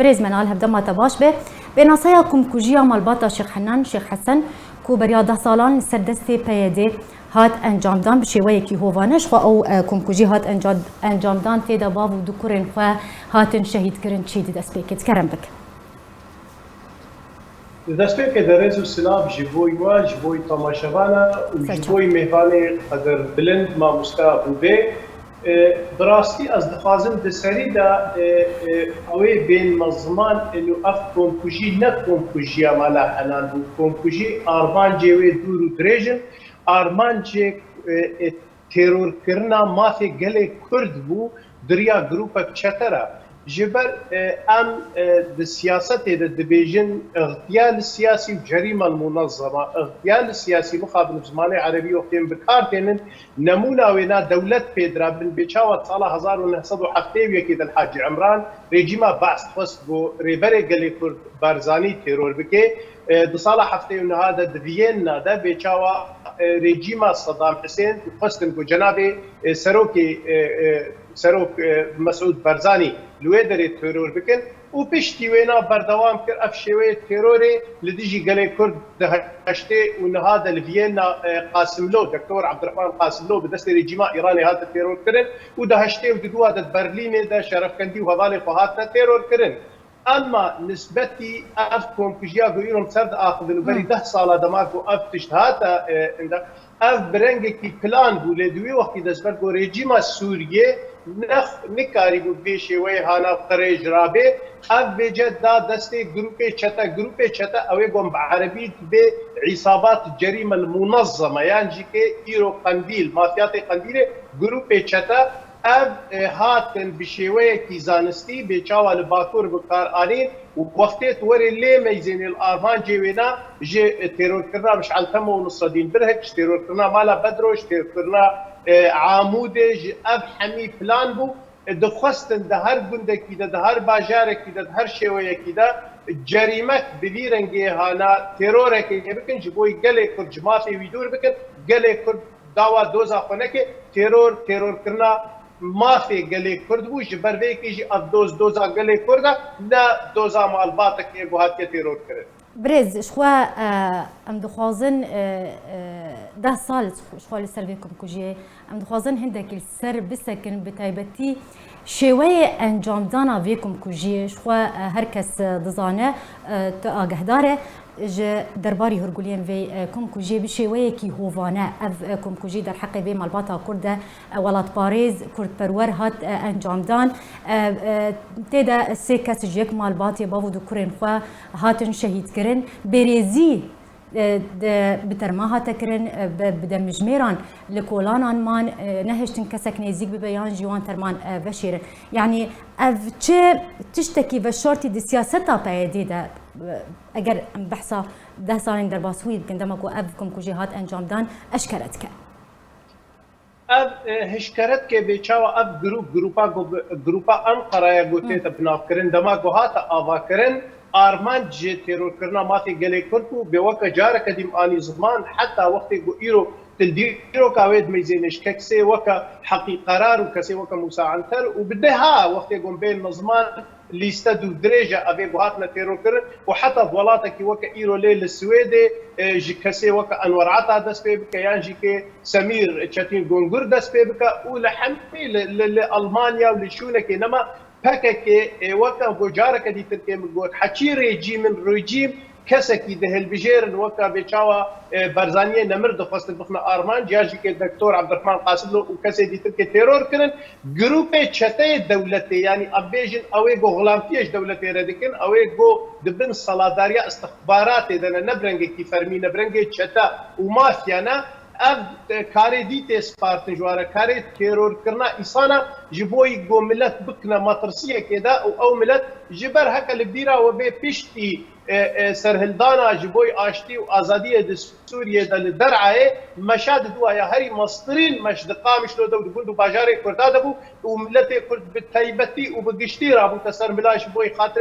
بريز منال هبدا ما تباش به بناصيا كومكوجيا مالباتا شيخ حنان شيخ حسن کو بریا 10 سالان سردستی پیاده هات انجام دان بشوی کی هوانش خو او کمکوجی هات انجام دان تیدا باو دکورن خو هاتن شهید کرن چی دی دست پیکت کرم بک دست پیک درز و سلام جبوی و جبوی تماشاوانا و جبوی مهانی قدر بلند ما مستعبوده براستی از دخوازم دسری دا اوی بین مزمان انو اف کمکوجی نه کمکوجی مالا حنان بود کمکوجی آرمان جوی دور و دریجن آرمان جه ترور کرنا مافی گله کرد بو دریا گروپ چتره جبر ام د سیاست د دبیجن اغتيال سیاسی و جريمه المنظمه اغتيال سیاسی مخابن زمان عربي وقتين بكارتين نمونه وينا دوله فيدرال بن بيشاوه صالح 1907 يكيد الحاج عمران ريجيما بعث خص بو ريبري قال كرد بارزاني تيرور بكي بصالح حفتي هذا دفيينا ده بيشاوه ريجيما صدام حسين وقصدن بو جنابي سروك مسعود برزاني لويدري تيرور بكن وبشتي وينا بردوام كر افشوي تيروري لديجي قالي كرد دهشتي وان هذا الفيينا قاسم لو دكتور عبد الرحمن قاسم لو بدست ريجيما ايراني هذا تيرور كرن ودهشتي ودو هذا برلين ده شرف كندي وهذا فهاتنا تيرور كرن اما نسبتي افكم كجيا بيرم سرد اخذ البري 10 ساله دماغو افتشت هاتا اف برنگي بلان بوله دوي وقت دسبر گو ريجيما سوريه نکاری بود بیشی وی هانا قریج رابه اف بجد دا دسته گروپ چتا اوی گم بعربی به عصابات جريمه المنظمه يعني جي كي ايرو قنديل مافيات قنديل گروپ چتا اف هاتن بشیوه کی زانستی بچاوا لباکور بکار آنین و وقتیت وری لی میزین الارمان جیوینا جی تیرور کرنا مش علتمو ونصدین برهکش تیرور کرنا مالا بدروش تیرور کرنا عاموده جی اف حمی فلان بو دخواستن ده هر گنده کی ده هر باجاره کی ده هر شیوه کی ده جریمت ببیرنگی هانا تیروره که بکن جبوی گله کر جماعتی ویدور بکن گله کر داوا دوزا خونه که تیرور کرنا مافی گله کرد بو جبر وی کی جی اف دوزا گله کرد نه دوزا مالبات که گوهات تیرور کرد برز شخوا ام دخوازن 10 سال شخوا لسر بيكم كوجي ام دخوازن هندك السر بسكن بتايبتي شوية انجام دانا فيكم كوجي شخوا هركس دزانه تاگهداره ج درباري هرگولين في كم كوجي بشوية كي هوفانا اف كم كوجي در حق في مالباتا كرد ولات باريز كرد پرور هات انجام دان تيدا سي كاس جيك مالباتي بافو دو كورين خوا هاتن شهيد كرن بريزي بترماها تكرن بدم جميران لكولان مان نهشتن كسك نيزيك ببيان جوان ترمان بشير يعني اف تشتكي بشورتي دي سياستا بايدي ده اگر بحثا 10 سالين در باسويد عندما كو اف كم كوجيهات انجام دان اشكرتك اف هشكرت که بچاوا اف گروپا انقره یا گوته بناف کرن دما گوهاتا آوا کرن آرمان جي تيرور كرنا ماتي قالي كرتو بوقت جارك قديم اني زمان حتى وقت جو ايرو تلديرو كاويد ميزينش كسي وكا حقي قرار وكسي وكا مساعنتر وبدها وقت يقوم بين مزمان ليستا دو درجه ابي بوهاتنا تيرور كرن وحتى بولاتك وكا ايرو ليل السويدي جي كسي وكا انور عطا دس بيبكا يانجي كي سمير تشاتين غونغور دس بيبكا ولحمي لالمانيا ولشونك انما پکه وقتا گوجارک دی ترکیه میگوت حچی رژیم کسکی ده البجير وقتا بچاوا برزانیه نمرد خواست بخنا آرمان جاجی که دکتور عبدالرحمن قاسم لو وكسي دي تركي تيرور كرن جروب چته دولتي يعني ابيجن اوي جو غلامتيش دولتي ردكن اوي جو دبن صلاداريا استخبارات دنا نبرنگي كي فرمي نبرنگي چتا ومافيانا اف کاری دیت سپارتن جواره کاری تیرور کرنا ایسانا جبوی گو ملت بکنا مطرسیه که دا او ملت جبر هکا لبدیرا و به پیشتی سرهلدانا جبوی آشتی و آزادی د سوریه د درعه مشاد دوا یا هری مصدرین مشدقا مشلو دو گندو باجار کرداده بو و ملت کرد بتایبتی و بگشتی را بو تسر ملاش بوی خاطر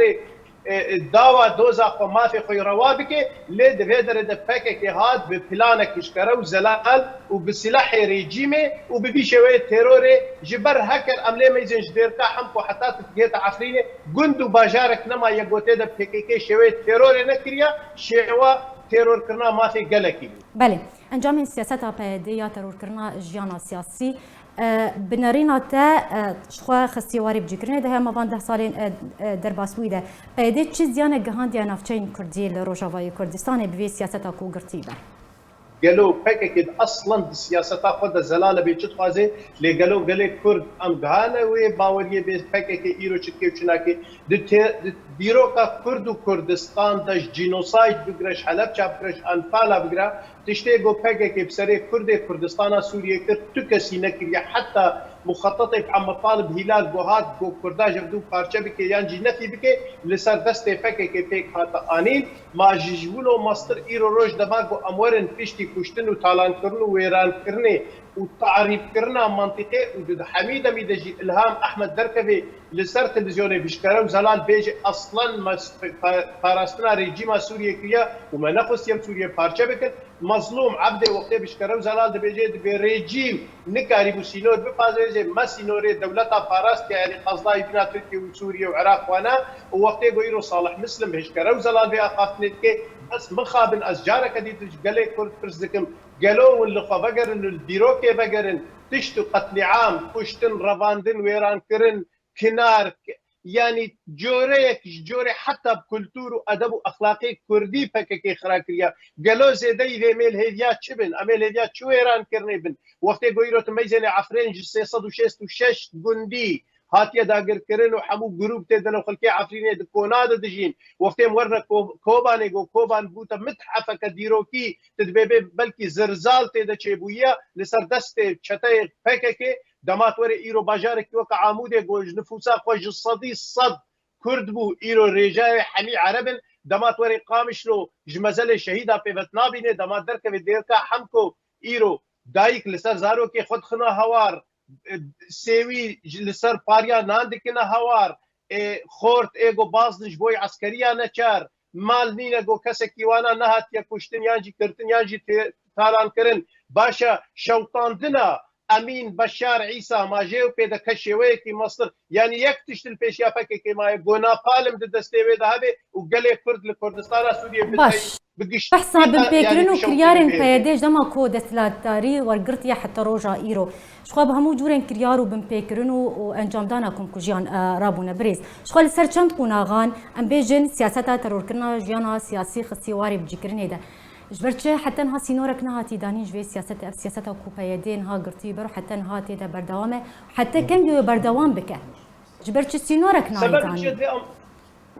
داوا دوزا خو مافي خو روابك لي دفيدر د باكك هاد ببلانك اشكرو زلال وبسلاح ريجيمي وببيشوي تيرور جبر هكر املي ميزن جديركا حمكو حتى تجيت عفريني قندو باجارك نما يغوتي د بيكيكي شوي تيرور نكريا شوا تيرور كرنا ما في قلكي بله انجام سیاست پیدیا ترور کرنا جیانا سیاسی بنارينا تا شخوا خستيواري بجكرنا ده ما بان 10 سالين درباسوي ده پیدي چه زيانه گهاند یا نافچين كردي لروجاوي كردستان بوي سياستا کو گرتيبه قالوا بككد اصلا السياسه خد زلاله بيجت خوازي لي قالوا قال كرد ام غانا وي باوريه بكك ايرو تشكي وشناكي ديروكا كرد وكردستان داش جينوسايد بقرش حلب بقرش انفالا بقرا تشتيغو بكك بسري كرد كردستان سوريا كرد تكسي نكري حتى مخططه عم طالب هلال جوهات جو كرداج بدو بارچه بك يانجي نفي بك لسر دست بكك بيك حتى انين ما جيجولو ماستر ايرو روج دماغو امورن فيشتي كشتن وتالان كرنو ويران كرني وتعريف كرنا منطقي ودد حميده ميدجي الهام احمد دركبي لسر تلفزيوني بشكرو زلال بيجي اصلا فارستنا ريجيما سوريا كريا وما نقص يم سوريا بارچه بك مظلوم عبد وقت بشكرو زلال بيجي بريجيم نكاري بسينور بفازي ما سينوري دولتها فارست يعني قصداي بين تركيا وسوريا وعراق وانا ووقت يقولوا صالح مسلم بشكرو زلال بأخافتنتك بس مخابن اشجار كدي تجلي كل فرزكم قالوا اللي بقرن البيروكي بقرن تشتو قتل عام كشتن رفاندن ويران كرن كنار يعني جوري حتى بكلتور وادب واخلاقي كردي بككي خراكريا قالوا زيدي في ميل هيديات شبن اميل هيديات شو ايران كرنيبن وقت يقولوا تميزني عفرين 666 جندي هاتيا داگر كرن وحمو جروب تدلو خلكي عفرين د كوناد دجين وقت مرنا كوبان يقو كوبان بوتا متحفه كديروكي تدبيبي بلكي زرزال تد تشيبويا لسر دست چتاي فككي دمات وري ايرو باجارك وك عمود جوج نفوسا خوج الصدي الصد كرد بو ايرو رجاي حمي عربن دمات وري قامشلو جمزل شهيدا بيتنابين دمات درك بديركا حمكو ايرو دايك لسر زارو كي خد خنا هوار سيوي لسر باريا ناندكنا هوار خورت ايغو بازنج بوي عسكريا نچار مال نينا جو كسكي وانا نهات يا كشتن يانجي كرتن يانجي تالان كرن باشا شوطاندنا امين بشار عيسى ما جيو بيدا كشوي كي مصر يعني يكتشت البيشيا فكي كما يقونا بالم دستيوي ذهبي وقال كرد لكردستان سوريا باش بحسب بيكرنو كريارن بيديج دما كو دستلاتاري ورقرتيا حتى روجا ايرو شخوا بهمو جورن كريارو بن بيكرنو وانجام داناكم كوجيان رابونا بريز شخوا لسر چم كوناغان ام بيجن سياستا ترور كرنا جيانا سياسي خسيواري بجكرني ده جبرتشي حتى نها سينورك نهاتي دانين جوي سياستا وكوبايدين ها قرتي برو حتى نهاتي ده بردوامه حتى كم ديو بردوام بك جبرتشي سينورك نهاتي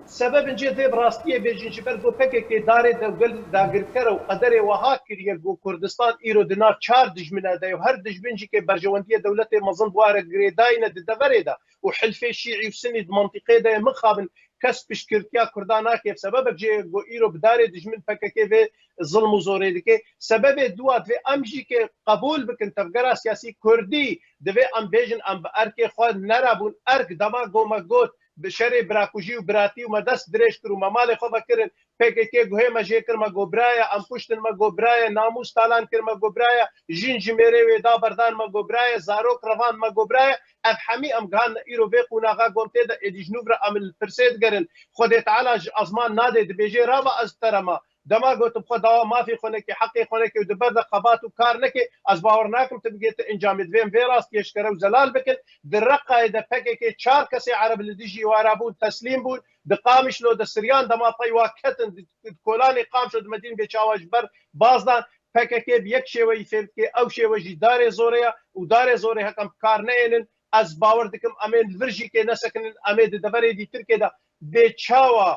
سبب جدي براستيه بيجن جبر جو بكك داري دغل داگر كرو قدر وها كريا جو كردستان ايرو دينار 4 دجمنا ده هر دجبنجي كي برجوانتيه دولته مظن بوار غريداينه دبريدا وحلفي شيعي وسند منطقه ده مخابن كسب شكرتيا كردانا كيف سبب جي جو ايرو بداري دجمن بكك في ظلم وزوري دكي سبب دوات في امجي كي قبول بكن تفقرا سياسي كردي دفي ام بيجن ام اركي خو نرابون ارك دما جو ماغوت بشري براكوجي وبراتي وما دست دريش كرو ما مالي خو بكرن بككي جوهي ما جي كرما جوبرايا ام پشتن ما جوبرايا ناموس تالان كرما جوبرايا جين جميري ودا بردان ما جوبرايا زاروك روان ما جوبرايا افحمي ام غان ايرو بيقونا غا قومتي دا ادي جنوبرا ام البرسيد قرن خودت على ازمان نادي بيجي رابا ازترما دما قلت بخدا ما في خونك حقي خونك ودبر قبات وكارنك از باورناكم تبقيت انجام دفين فيراس يشكروا زلال بكن درقه اذا بكك 4 كسي عرب اللي ديجي وارابون تسليم بون دقامش لو دسريان دما طيوا كتن كولاني قامش مدينه بيچاواج بر بازدان بكك بيك شوي فهمتي او شوي داري زوريا وداري زوري حكم كارنين از باور دكم امين فرجي كي نسكن اميد دبري دي تركي دا بيچاوا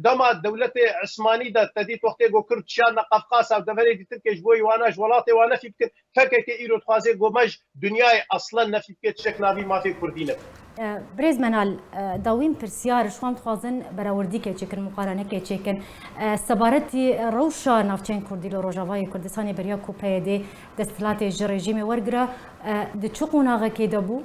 دما دولة عثماني دا تديت وقت جو كرد شان قفقاس او دفري دي تركي جوي وانا ولاتي وانا في بك فكك ايرو تخازي جو مج دنياي اصلا نفي بك شكل ما في كردينه بريز منال داوين برسيار شوام تخازن براوردي كي تشكن مقارنه كي تشكن سبارتي روشا نافچين كردي لو روجاواي كردستان بريا كوبايدي دستلات رژیم ورگرا د چقوناغه کې دبو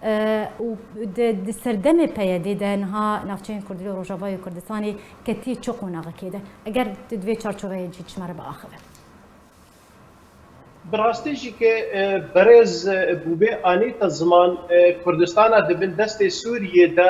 و سردەمێ پەیەدێ دەنها ناوچەیان کوردی و ڕۆژاوای کوردستانی کەتی چ قۆناغەکێدا ئەگەر دوێ چارچۆڤەیەکی چمارە بەئاخەوە براستیجی که برز بوبه آنیت زمان کردستان دبن دست سوریه دا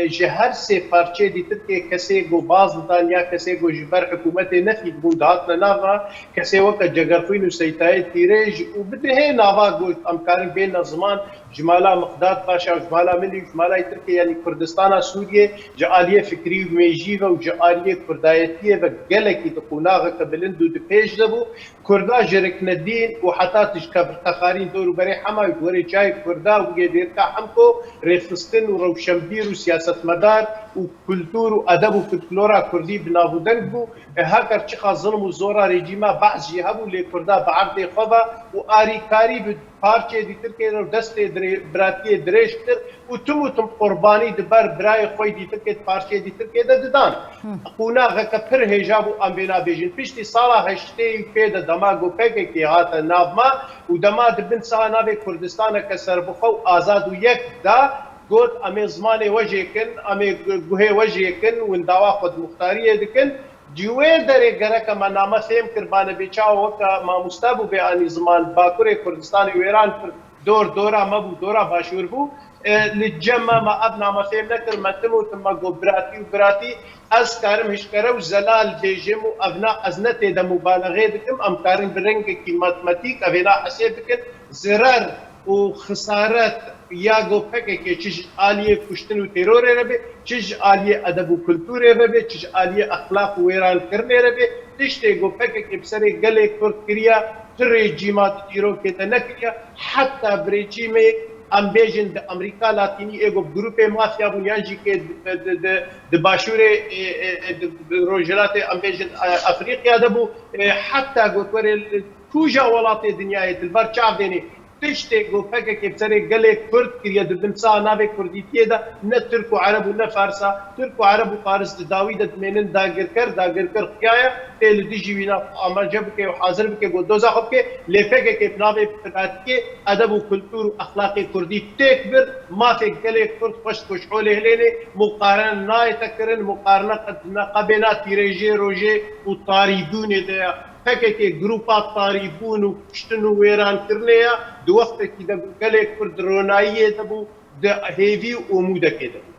جهر سه پارچه دیتر که کسی گو باز دان یا کسی گو جبر حکومت نفی بودات ناوا کسی وقت جگرفین و سیتای تیرج و بده ناوا گو امکان بین زمان جمالا مقداد باشا و جمالا ملی و جمالا ترکیه یعنی کردستان سوریه جعالیه فکری و میجیوه و جعالیه کردایتیه و گلکی تقوناغ قبلندو دپیش دبو کردا جرک ندین و حتی تشکبر تخارین دور برای همه دوره جای کردا و گیدیر که همکو ریفستن و روشنبیر و سیاست مدار و کلتور و ادب و فلکلورا کردی بنابودن بو هکر چخا ظلم و زورا رژیما بعضی هبو لی کردا بعرض خوبا و آریکاری به پارچه دیتر که رو دست براتی درش کر و تم قربانی دبر برای خوی دیتر که پارچه دیتر که دادن قوناغ که پر هجاب و امبینا بیجن پیشتی سالا هشته پید دماغ و پک که هات ناو ما و دماغ بن سالا ناو کردستان که سربخو آزاد و یک دا گوت امی زمان وجه کن امی گوه وجه کن و اندوا خود مختاریه دکن جوه داره گره که من نامه سیم کربانه بیچاو وکا ما مستابو بیانی زمان باکور کردستان و ایران دورا مبو دورا باشور بو لجمع ما اب نامه سیم نکر منتمو تما گو براتی از کارم هشکره و زلال بیجم و ابنا از نته ده مبالغه دکم ام کارم برنگ کی ماتماتیک اوینا حسیب دکن ضرر و خسارت یا گو پکه که چیز عالیه کشتن و ترور ربه چیز عالیه ادب و کلتور ربه چیز عالیه اخلاق و ویران کرنه ربه تشته گو پکه که بسر گله کرد کریا تر رژیمات ایرو که تنکریا حتی برجیم ام بیجن د امریکا لاتینی ایگو گروپ مافیا بنیانجی که د باشور روجلات ام بیجن افریقیا دبو حتی گوتور کوجا ولات دنیای دلبر چاو دینی تشته گو پکه که بسر گله کرد کریا دمسا ناوی کردیتیه دا نه ترک و عرب و نه فارسا ترک و عرب و فارس داوی دمینن داگر کر خیایا تل دیجی وینا امرجه بکه و حاضر بکه گو دوزا خب که لپکه که ناوی پراتکی ادب و کلتور و اخلاق کردی تکبر ما فی گله کرد خوش خوشحاله هلینه مقارنه نای تکرن مقارنه قبنا تیرجی روجه و طاریدون ده فکر که گروپات طاریبون و کشتن و ویران کرنه دو وقت که ده گله کرد روناییه دبو ده هیوی و موده که دبو